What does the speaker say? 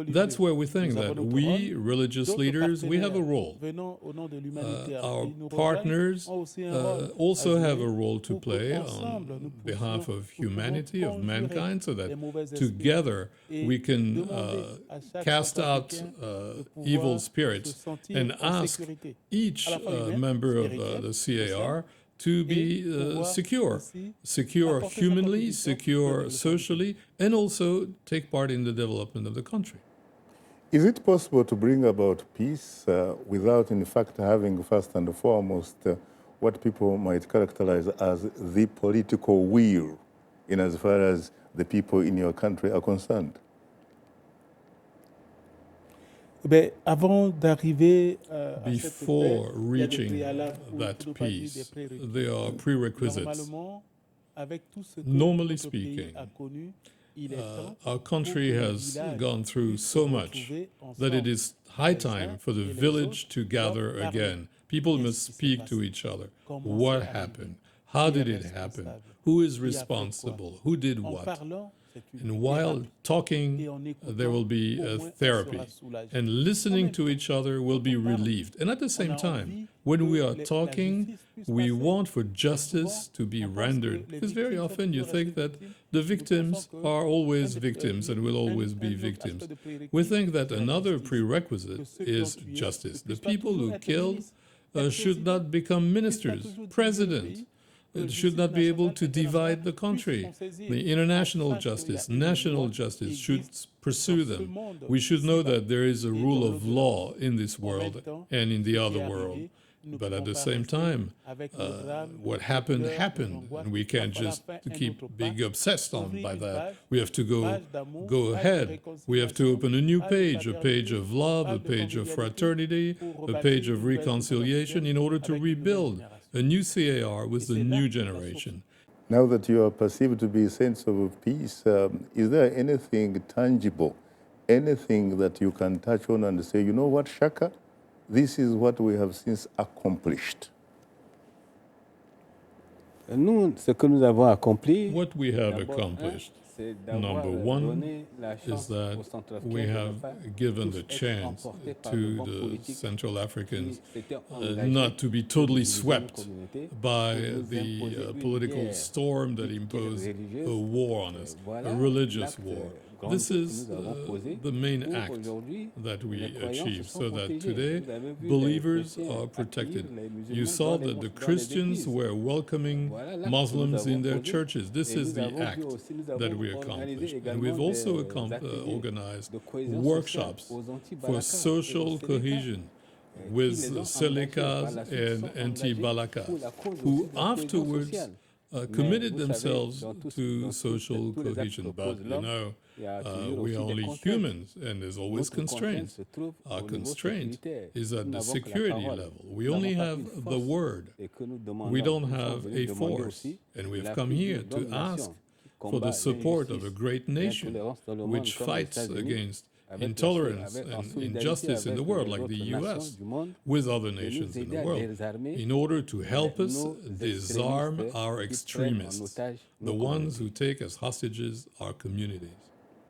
That's where we think that we, religious leaders, we have a role. Our partners also have a role to play on behalf of humanity, of mankind, so that together we can cast out evil spirits and ask each member of the C.A.R. to be secure humanly, secure socially, and also take part in the development of the country. Is it possible to bring about peace without, in fact, having first and foremost what people might characterize as the political will, in as far as the people in your country are concerned? Before reaching that peace, there are prerequisites. Normally speaking, our country has gone through so much that it is high time for the village to gather again. People must speak to each other. What happened? How did it happen? Who is responsible? Who did what? And while talking, there will be a therapy. And listening to each other will be relieved. And at the same time, when we are talking, we want for justice to be rendered. Because very often you think that the victims are always victims and will always be victims. We think that another prerequisite is justice. The people who killed should not become ministers, presidents. It should not be able to divide the country. The international justice, national justice should pursue them. We should know that there is a rule of law in this world and in the other world. But at the same time, what happened, happened, and we can't just keep being obsessed by that. We have to go ahead. We have to open a new page, a page of love, a page of fraternity, a page of reconciliation in order to rebuild a new C.A.R. with the new generation. Now that you are perceived to be saints of peace, is there anything tangible, anything that you can touch on and say, you know what, Shaka, this is what we have since accomplished? What we have accomplished, number one, is that we have given the chance to the Central Africans not to be totally swept by the political storm that imposed a war on us, a religious war. This is the main act that we achieved, so that today believers are protected. You saw that the Christians were welcoming Muslims in their churches. This is the act that we accomplished. And we've also organized workshops for social cohesion with Selekas and Nzapalainga, who afterwards committed themselves to social cohesion. But you know, we are only humans, and there's always constraints. Our constraint is at the security level. We only have the word. We don't have a force. And we've come here to ask for the support of a great nation which fights against intolerance and injustice in the world, like the U.S., with other nations in the world, in order to help us disarm our extremists, the ones who take as hostages our communities.